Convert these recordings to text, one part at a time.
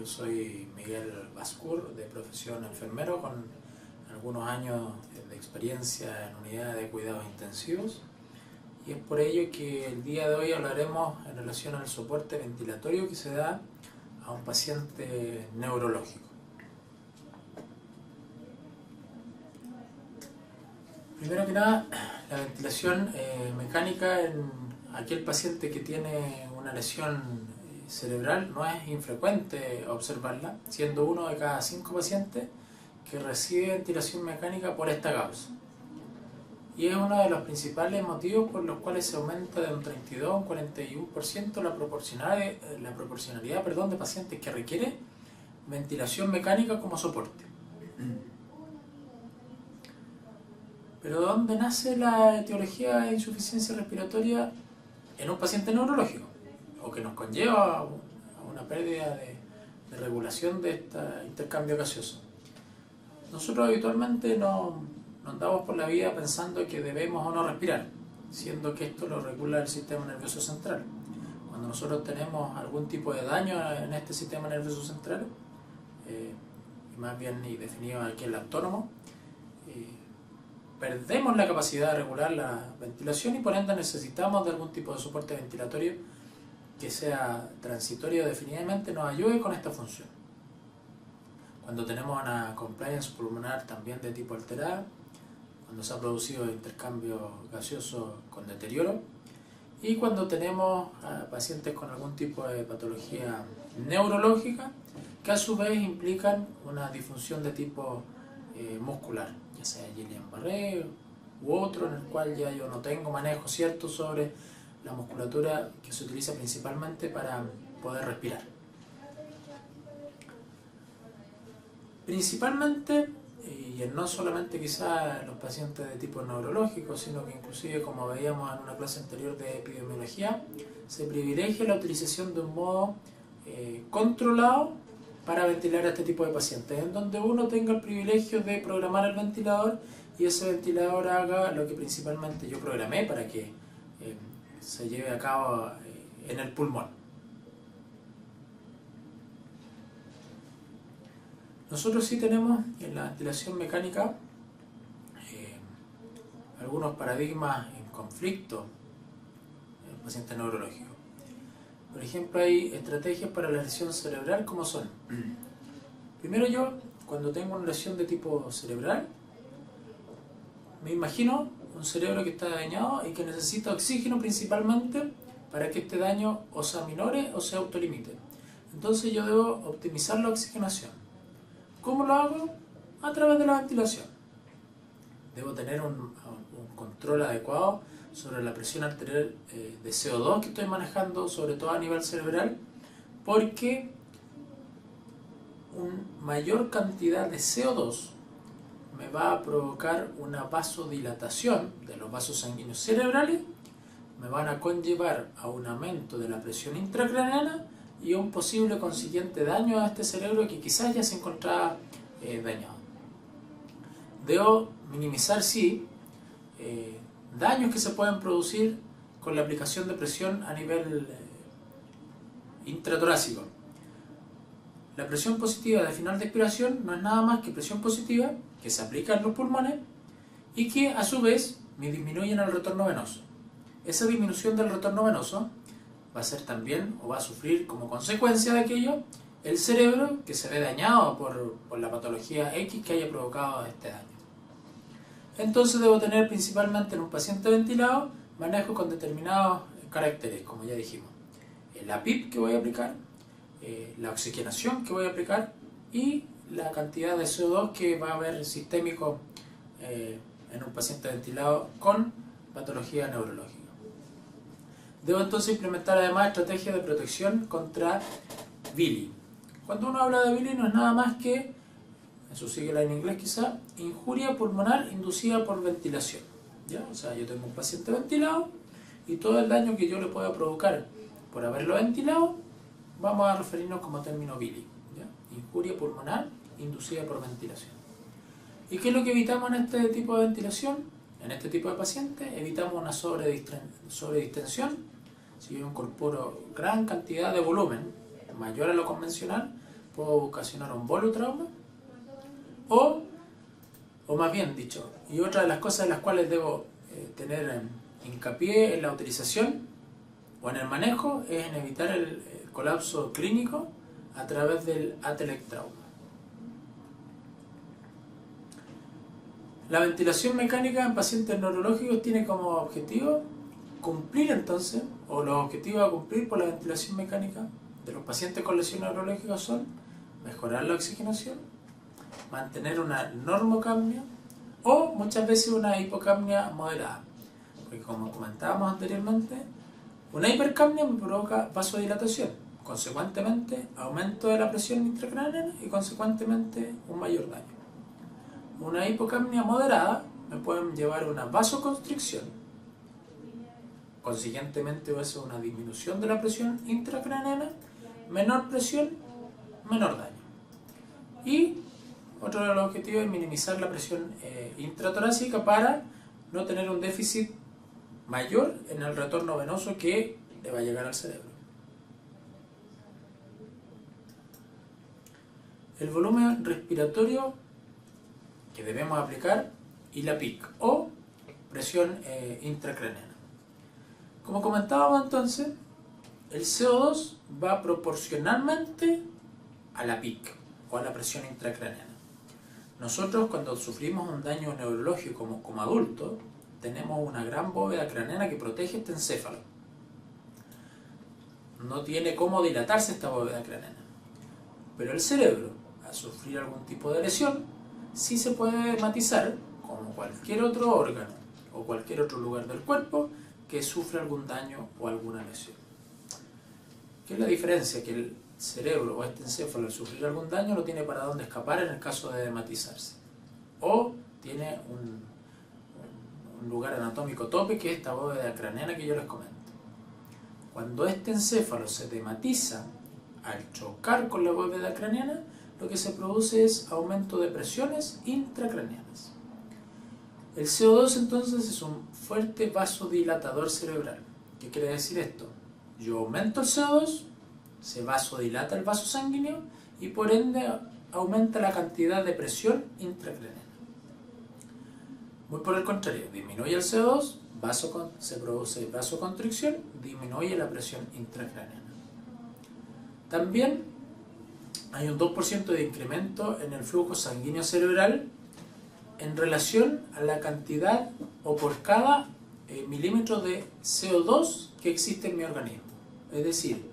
Yo soy Miguel Bascur, de profesión enfermero, con algunos años de experiencia en unidades de cuidados intensivos, y es por ello que el día de hoy hablaremos en relación al soporte ventilatorio que se da a un paciente neurológico. Primero que nada, la ventilación mecánica en aquel paciente que tiene una lesión cerebral no es infrecuente observarla, siendo uno de cada 5 pacientes que recibe ventilación mecánica por esta causa. Y es uno de los principales motivos por los cuales se aumenta de un 32 a un 41% la proporcionalidad de pacientes que requiere ventilación mecánica como soporte. Pero ¿dónde nace la etiología de insuficiencia respiratoria en un paciente neurológico? O que nos conlleva a una pérdida de regulación de este intercambio gaseoso. Nosotros habitualmente no andamos por la vida pensando que debemos o no respirar, siendo que esto lo regula el sistema nervioso central. Cuando nosotros tenemos algún tipo de daño en este sistema nervioso central, y más bien definido aquí el autónomo, perdemos la capacidad de regular la ventilación y por ende necesitamos de algún tipo de soporte ventilatorio que sea transitorio definitivamente, nos ayude con esta función. Cuando tenemos una compliance pulmonar también de tipo alterada, cuando se ha producido intercambio gaseoso con deterioro, y cuando tenemos pacientes con algún tipo de patología neurológica que a su vez implican una disfunción de tipo muscular, ya sea Guillain-Barré u otro en el cual ya yo no tengo manejo cierto sobre la musculatura que se utiliza principalmente para poder respirar. Principalmente, y no solamente quizás los pacientes de tipo neurológico, sino que inclusive, como veíamos en una clase anterior de epidemiología, se privilegia la utilización de un modo controlado para ventilar a este tipo de pacientes, en donde uno tenga el privilegio de programar el ventilador y ese ventilador haga lo que principalmente yo programé para que se lleve a cabo en el pulmón. Nosotros sí tenemos en la ventilación mecánica algunos paradigmas en conflicto en el paciente neurológico. Por ejemplo, hay estrategias para la lesión cerebral como son: primero, yo cuando tengo una lesión de tipo cerebral me imagino un cerebro que está dañado y que necesita oxígeno principalmente para que este daño o se aminore o se autolimite. Entonces yo debo optimizar la oxigenación. ¿Cómo lo hago? A través de la ventilación. Debo tener un control adecuado sobre la presión arterial de CO2 que estoy manejando, sobre todo a nivel cerebral, porque una mayor cantidad de CO2 me va a provocar una vasodilatación de los vasos sanguíneos cerebrales, me van a conllevar a un aumento de la presión intracraneana y a un posible consiguiente daño a este cerebro que quizás ya se encontraba dañado. Debo minimizar, sí, daños que se pueden producir con la aplicación de presión a nivel intratorácico. La presión positiva de final de expiración no es nada más que presión positiva que se aplica en los pulmones y que a su vez me disminuyen el retorno venoso. Esa disminución del retorno venoso va a ser también, o va a sufrir como consecuencia de aquello, el cerebro que se ve dañado por la patología X que haya provocado este daño. Entonces debo tener principalmente en un paciente ventilado manejo con determinados caracteres, como ya dijimos. La PIP que voy a aplicar, la oxigenación que voy a aplicar y la cantidad de CO2 que va a haber sistémico en un paciente ventilado con patología neurológica. Debo entonces implementar además estrategias de protección contra BILI. Cuando uno habla de BILI no es nada más que, en su sigla en inglés quizá, injuria pulmonar inducida por ventilación. ¿Ya? O sea, yo tengo un paciente ventilado y todo el daño que yo le pueda provocar por haberlo ventilado, vamos a referirnos como término BILI. ¿Ya? Injuria pulmonar inducida por ventilación. ¿Y qué es lo que evitamos en este tipo de ventilación? En este tipo de pacientes evitamos una sobredistensión. Si yo incorporo gran cantidad de volumen, mayor a lo convencional, puedo ocasionar un volutrauma, o más bien dicho, y otra de las cosas en las cuales debo tener hincapié en la utilización o en el manejo es en evitar el colapso clínico a través del atelectrauma. La ventilación mecánica en pacientes neurológicos tiene como objetivo cumplir entonces, o los objetivos a cumplir por la ventilación mecánica de los pacientes con lesiones neurológicas son mejorar la oxigenación, mantener una normocapnia o muchas veces una hipocapnia moderada. Porque como comentábamos anteriormente, una hipercapnia me provoca vasodilatación, consecuentemente aumento de la presión intracraneana y consecuentemente un mayor daño. Una hipocapnia moderada me puede llevar a una vasoconstricción, consiguientemente va a ser una disminución de la presión intracraneana, menor presión, menor daño. Y otro de los objetivos es minimizar la presión intratorácica para no tener un déficit mayor en el retorno venoso que le va a llegar al cerebro. El volumen respiratorio que debemos aplicar y la PIC o presión intracraneana. Como comentábamos entonces, el CO2 va proporcionalmente a la PIC o a la presión intracraneana. Nosotros cuando sufrimos un daño neurológico como adultos, tenemos una gran bóveda craneana que protege este encéfalo. No tiene cómo dilatarse esta bóveda craneana. Pero el cerebro, al sufrir algún tipo de lesión, sí se puede matizar como cualquier otro órgano o cualquier otro lugar del cuerpo que sufre algún daño o alguna lesión. ¿Qué es la diferencia? Que el cerebro o este encéfalo al sufrir algún daño no tiene para dónde escapar en el caso de dematizarse. O tiene un lugar anatómico tope que es esta bóveda craneana que yo les comento. Cuando este encéfalo se dematiza al chocar con la bóveda craneana, lo que se produce es aumento de presiones intracraneanas. El CO2 entonces es un fuerte vasodilatador cerebral. ¿Qué quiere decir esto? Yo aumento el CO2, se vasodilata el vaso sanguíneo y por ende aumenta la cantidad de presión intracraneana. Muy por el contrario, disminuye el CO2, se produce vasoconstricción, disminuye la presión intracraneana. También hay un 2% de incremento en el flujo sanguíneo cerebral en relación a la cantidad o por cada milímetro de CO2 que existe en mi organismo. Es decir,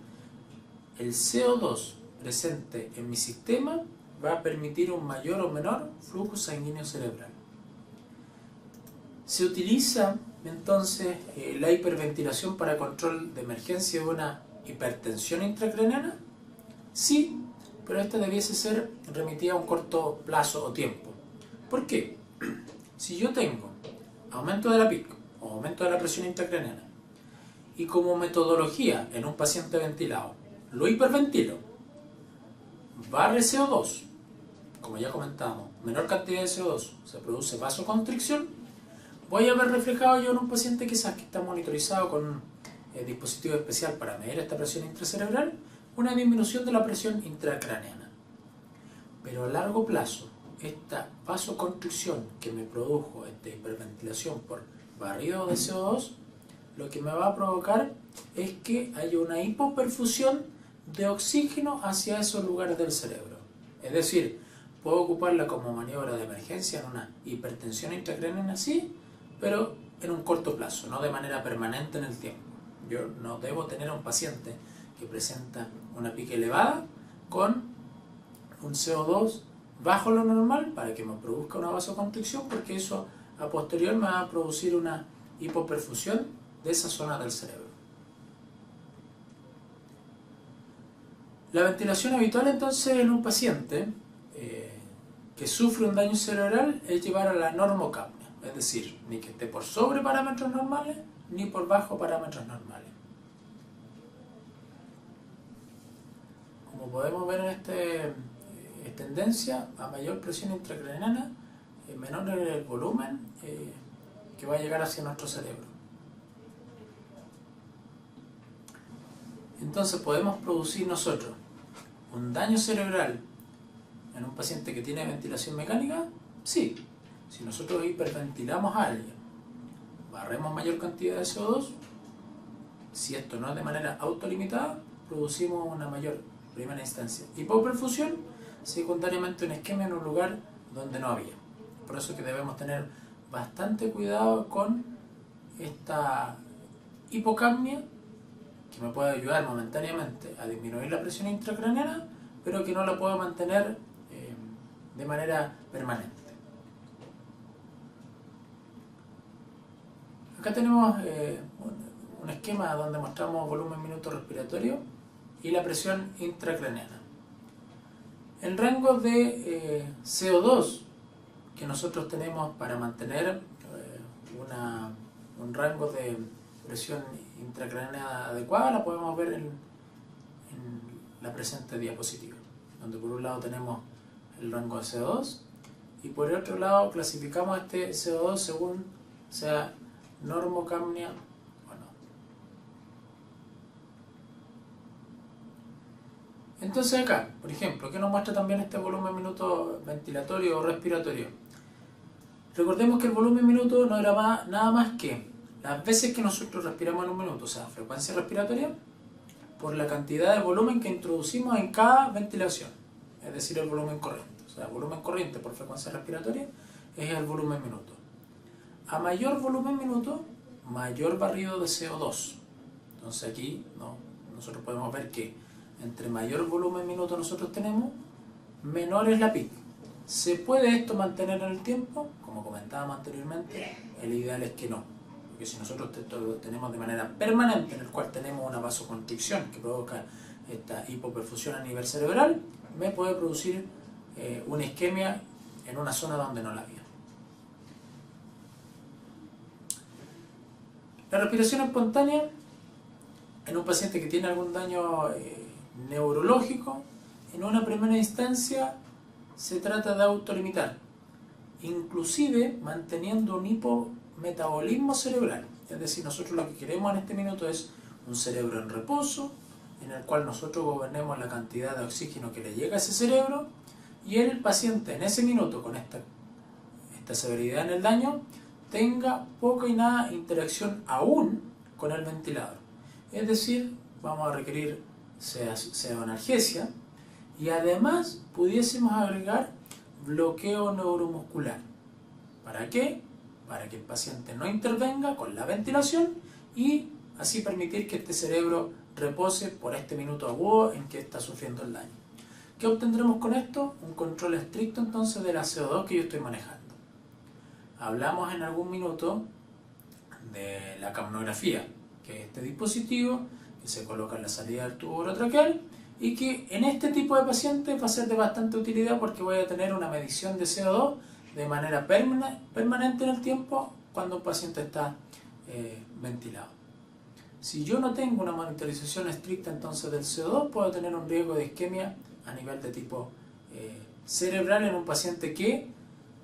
el CO2 presente en mi sistema va a permitir un mayor o menor flujo sanguíneo cerebral. Se utiliza entonces la hiperventilación para control de emergencia de una hipertensión intracraneana. Sí, pero esta debiese ser remitida a un corto plazo o tiempo. ¿Por qué? Si yo tengo aumento de la PIC o aumento de la presión intracraneana y como metodología en un paciente ventilado lo hiperventilo, barre CO2, como ya comentábamos, menor cantidad de CO2, se produce vasoconstricción, voy a ver reflejado yo en un paciente quizás que está monitorizado con un dispositivo especial para medir esta presión intracerebral, una disminución de la presión intracraneana. Pero a largo plazo, esta vasoconstricción que me produjo esta hiperventilación por barrido de CO2, lo que me va a provocar es que haya una hipoperfusión de oxígeno hacia esos lugares del cerebro. Es decir, puedo ocuparla como maniobra de emergencia en una hipertensión intracraneana, sí, pero en un corto plazo, no de manera permanente en el tiempo. Yo no debo tener a un paciente que presenta una PIC elevada con un CO2 bajo lo normal para que me produzca una vasoconstricción, porque eso a posterior me va a producir una hipoperfusión de esa zona del cerebro. La ventilación habitual entonces en un paciente que sufre un daño cerebral es llevar a la normocapnia, es decir, ni que esté por sobre parámetros normales ni por bajo parámetros normales. Como podemos ver en es tendencia a mayor presión intracraneana, menor el volumen que va a llegar hacia nuestro cerebro. Entonces podemos producir nosotros un daño cerebral en un paciente que tiene ventilación mecánica? Sí. Si nosotros hiperventilamos a alguien, barremos mayor cantidad de CO2, si esto no es de manera autolimitada, producimos una mayor, primera instancia, hipoperfusión, secundariamente una isquemia en un lugar donde no había. Por eso es que debemos tener bastante cuidado con esta hipocapnia, que me puede ayudar momentáneamente a disminuir la presión intracraneana, pero que no la puedo mantener de manera permanente. Acá tenemos un esquema donde mostramos volumen minuto respiratorio y la presión intracraneana. El rango de CO2 que nosotros tenemos para mantener un rango de presión intracraneana adecuada la podemos ver en la presente diapositiva, donde por un lado tenemos el rango de CO2 y por el otro lado clasificamos este CO2 según sea normocapnia o no. Entonces acá, por ejemplo, ¿qué nos muestra también este volumen minuto ventilatorio o respiratorio? Recordemos que el volumen minuto no era nada más que las veces que nosotros respiramos en un minuto, o sea, frecuencia respiratoria, por la cantidad de volumen que introducimos en cada ventilación, es decir, el volumen corriente. O sea, el volumen corriente por frecuencia respiratoria es el volumen minuto. A mayor volumen minuto, mayor barrido de CO2. Entonces aquí nosotros podemos ver que entre mayor volumen minuto nosotros tenemos, menor es la PIC. ¿Se puede esto mantener en el tiempo? Como comentábamos anteriormente, el ideal es que no. Porque si nosotros lo tenemos de manera permanente, en el cual tenemos una vasoconstricción que provoca esta hipoperfusión a nivel cerebral, me puede producir una isquemia en una zona donde no la había. La respiración espontánea en un paciente que tiene algún daño neurológico, en una primera instancia se trata de autolimitar, inclusive manteniendo un hipometabolismo cerebral. Es decir, nosotros lo que queremos en este minuto es un cerebro en reposo, en el cual nosotros gobernemos la cantidad de oxígeno que le llega a ese cerebro, y el paciente en ese minuto, con esta severidad en el daño, tenga poca y nada interacción aún con el ventilador. Es decir, vamos a requerir sedoanalgesia y además pudiésemos agregar bloqueo neuromuscular. ¿Para qué? Para que el paciente no intervenga con la ventilación y así permitir que este cerebro repose por este minuto agudo en que está sufriendo el daño. ¿Qué obtendremos con esto? Un control estricto entonces de la CO2 que yo estoy manejando. Hablamos en algún minuto de la capnografía, que es este dispositivo que se coloca en la salida del tubo orotraqueal y que en este tipo de pacientes va a ser de bastante utilidad porque voy a tener una medición de CO2 de manera permanente en el tiempo cuando un paciente está ventilado. Si yo no tengo una monitorización estricta entonces del CO2, puedo tener un riesgo de isquemia a nivel de tipo cerebral en un paciente que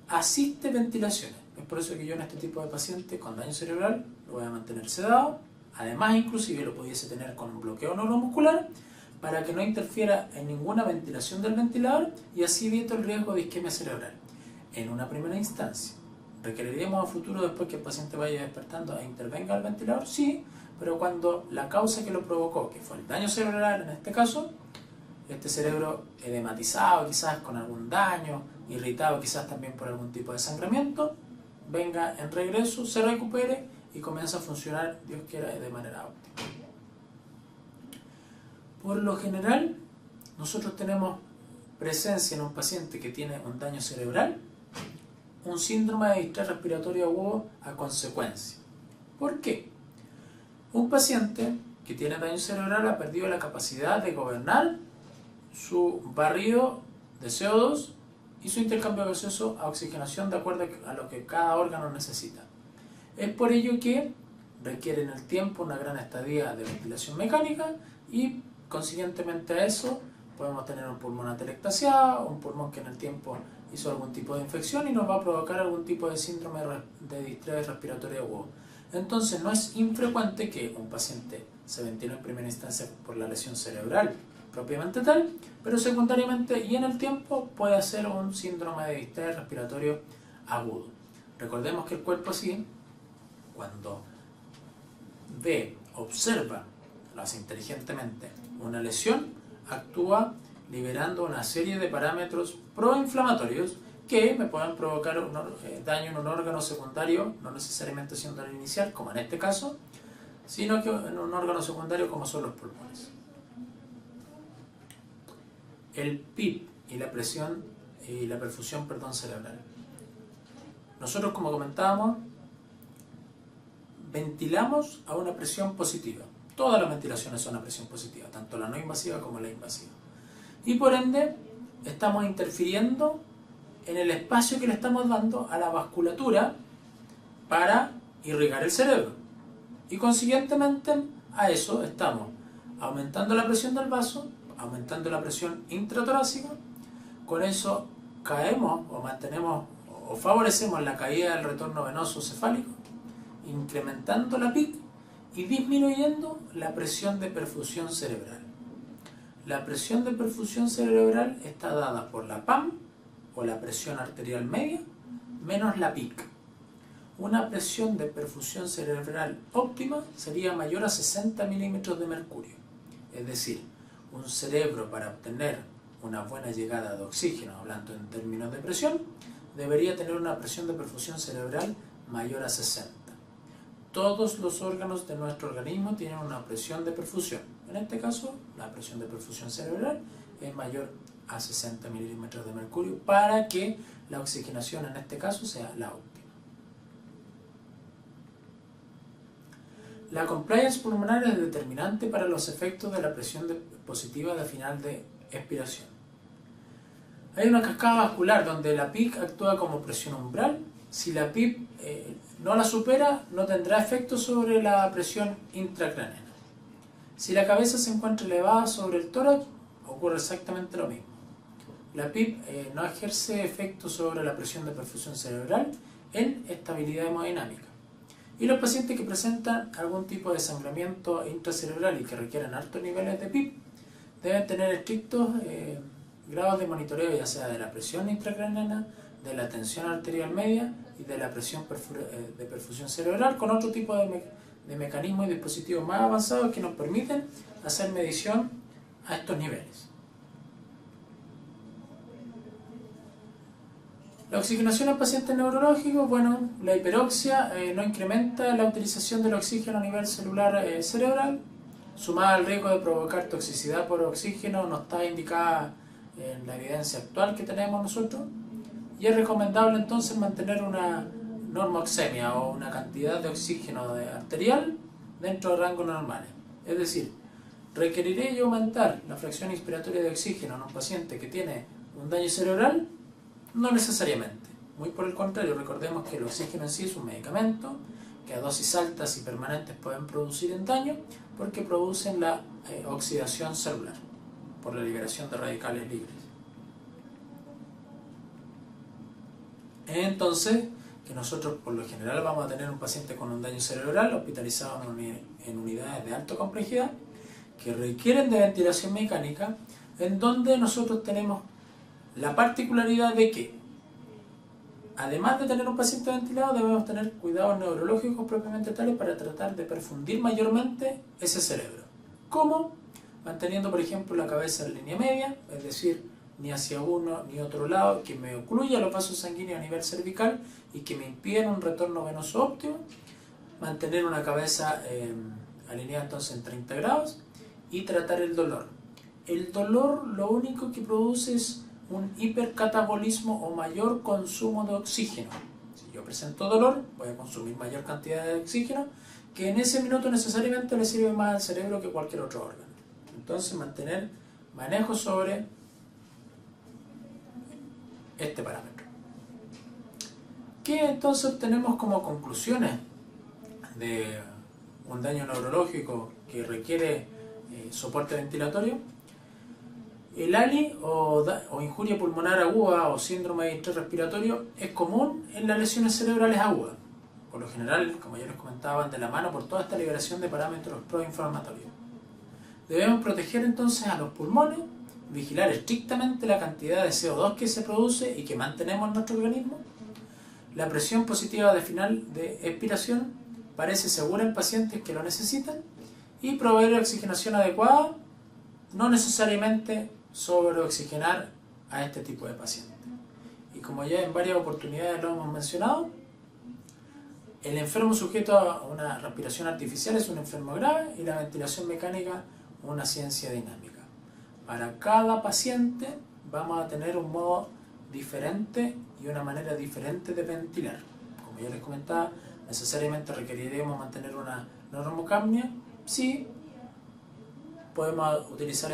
asiste ventilaciones. Es por eso que yo en este tipo de pacientes con daño cerebral lo voy a mantener sedado. Además, inclusive lo pudiese tener con un bloqueo neuromuscular para que no interfiera en ninguna ventilación del ventilador y así evito el riesgo de isquemia cerebral. En una primera instancia, ¿requeriríamos a futuro después que el paciente vaya despertando e intervenga el ventilador? Sí, pero cuando la causa que lo provocó, que fue el daño cerebral en este caso, este cerebro edematizado quizás con algún daño, irritado quizás también por algún tipo de sangramiento, venga en regreso, se recupere y comienza a funcionar, Dios quiera, de manera óptima. Por lo general, nosotros tenemos presencia en un paciente que tiene un daño cerebral, un síndrome de distrés respiratorio agudo a consecuencia. ¿Por qué? Un paciente que tiene daño cerebral ha perdido la capacidad de gobernar su barrido de CO2 y su intercambio gaseoso a oxigenación de acuerdo a lo que cada órgano necesita. Es por ello que requiere en el tiempo una gran estadía de ventilación mecánica y consiguientemente a eso podemos tener un pulmón atelectasiado, un pulmón que en el tiempo hizo algún tipo de infección y nos va a provocar algún tipo de síndrome de distrés respiratorio agudo. Entonces no es infrecuente que un paciente se ventile en primera instancia por la lesión cerebral propiamente tal, pero secundariamente y en el tiempo puede ser un síndrome de distrés respiratorio agudo. Recordemos que el cuerpo así, cuando observa, lo hace inteligentemente, una lesión, actúa liberando una serie de parámetros proinflamatorios que me pueden provocar daño en un órgano secundario, no necesariamente siendo el inicial, como en este caso, sino que en un órgano secundario como son los pulmones. El PIP y la presión y la perfusión cerebral. Nosotros, como comentábamos, ventilamos a una presión positiva. Todas las ventilaciones son a presión positiva, tanto la no invasiva como la invasiva. Y por ende, estamos interfiriendo en el espacio que le estamos dando a la vasculatura para irrigar el cerebro. Y consiguientemente a eso estamos aumentando la presión del vaso, aumentando la presión intratorácica. Con eso caemos o mantenemos o favorecemos la caída del retorno venoso cefálico, incrementando la PIC y disminuyendo la presión de perfusión cerebral. La presión de perfusión cerebral está dada por la PAM o la presión arterial media menos la PIC. Una presión de perfusión cerebral óptima sería mayor a 60 milímetros de mercurio. Es decir, un cerebro para obtener una buena llegada de oxígeno, hablando en términos de presión, debería tener una presión de perfusión cerebral mayor a 60. Todos los órganos de nuestro organismo tienen una presión de perfusión. En este caso, la presión de perfusión cerebral es mayor a 60 milímetros de mercurio para que la oxigenación en este caso sea la óptima. La compliance pulmonar es determinante para los efectos de la presión positiva de final de expiración. Hay una cascada vascular donde la PIC actúa como presión umbral. Si la PIC no la supera, no tendrá efecto sobre la presión intracraneana. Si la cabeza se encuentra elevada sobre el tórax, ocurre exactamente lo mismo. La PIP no ejerce efecto sobre la presión de perfusión cerebral en estabilidad hemodinámica. Y los pacientes que presentan algún tipo de sangramiento intracerebral y que requieren altos niveles de PIP deben tener estrictos grados de monitoreo, ya sea de la presión intracraneana, de la tensión arterial media y de la presión de perfusión cerebral, con otro tipo de mecanismos y dispositivos más avanzados que nos permiten hacer medición a estos niveles. La oxigenación en pacientes neurológicos, bueno, la hiperoxia no incrementa la utilización del oxígeno a nivel celular cerebral, sumada al riesgo de provocar toxicidad por oxígeno, no está indicada en la evidencia actual que tenemos nosotros, y es recomendable entonces mantener una normoxemia o una cantidad de oxígeno arterial dentro de rangos normales. Es decir, ¿requeriré yo aumentar la fracción inspiratoria de oxígeno en un paciente que tiene un daño cerebral? No necesariamente. Muy por el contrario, recordemos que el oxígeno en sí es un medicamento que a dosis altas y permanentes pueden producir en daño porque producen la oxidación celular por la liberación de radicales libres. Entonces, que nosotros por lo general vamos a tener un paciente con un daño cerebral hospitalizado en unidades de alta complejidad que requieren de ventilación mecánica, en donde nosotros tenemos la particularidad de que, además de tener un paciente ventilado, debemos tener cuidados neurológicos propiamente tales para tratar de perfundir mayormente ese cerebro. ¿Cómo? Manteniendo, por ejemplo, la cabeza en línea media, es decir, ni hacia uno ni otro lado, que me ocluya los vasos sanguíneos a nivel cervical y que me impidan un retorno venoso óptimo. Mantener una cabeza alineada entonces en 30 grados y tratar el dolor. El dolor lo único que produce es un hipercatabolismo o mayor consumo de oxígeno. Si yo presento dolor, voy a consumir mayor cantidad de oxígeno, que en ese minuto necesariamente le sirve más al cerebro que cualquier otro órgano. Entonces, mantener manejo sobre este parámetro. ¿Qué entonces obtenemos como conclusiones de un daño neurológico que requiere soporte ventilatorio? El ALI o injuria pulmonar aguda o síndrome de distrés respiratorio es común en las lesiones cerebrales agudas. Por lo general, como ya les comentaba, van de la mano por toda esta liberación de parámetros proinflamatorios. Debemos proteger entonces a los pulmones, vigilar estrictamente la cantidad de CO2 que se produce y que mantenemos en nuestro organismo. La presión positiva de final de expiración parece segura en pacientes que lo necesitan, y proveer oxigenación adecuada, no necesariamente sobreoxigenar a este tipo de pacientes. Y como ya en varias oportunidades lo hemos mencionado, el enfermo sujeto a una respiración artificial es un enfermo grave y la ventilación mecánica una ciencia dinámica. Para cada paciente vamos a tener un modo diferente y una manera diferente de ventilar. Como ya les comentaba, necesariamente requeriremos mantener una normocapnia. Sí, podemos utilizar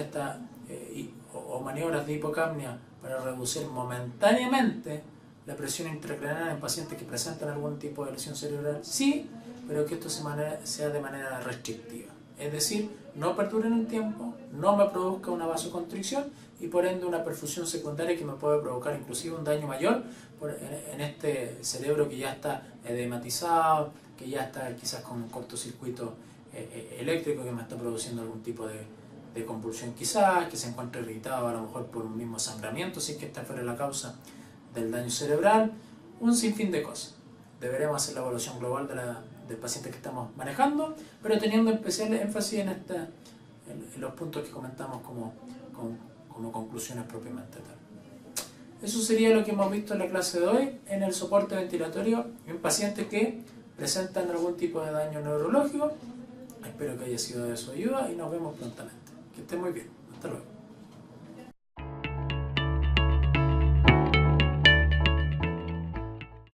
o maniobras de hipocapnia para reducir momentáneamente la presión intracraneal en pacientes que presentan algún tipo de lesión cerebral. Sí, pero que esto sea de manera restrictiva. Es decir, no perdure en el tiempo, no me produzca una vasoconstricción y por ende una perfusión secundaria que me puede provocar inclusive un daño mayor en este cerebro que ya está edematizado, que ya está quizás con un cortocircuito eléctrico que me está produciendo algún tipo de convulsión quizás, que se encuentra irritado a lo mejor por un mismo sangramiento, si es que esta fuera la causa del daño cerebral, un sinfín de cosas. Deberemos hacer la evaluación global del paciente que estamos manejando, pero teniendo especial énfasis en los puntos que comentamos como conclusiones propiamente tal. Eso sería lo que hemos visto en la clase de hoy en el soporte ventilatorio en pacientes que presentan algún tipo de daño neurológico. Espero que haya sido de su ayuda y nos vemos prontamente. Que estén muy bien. Hasta luego.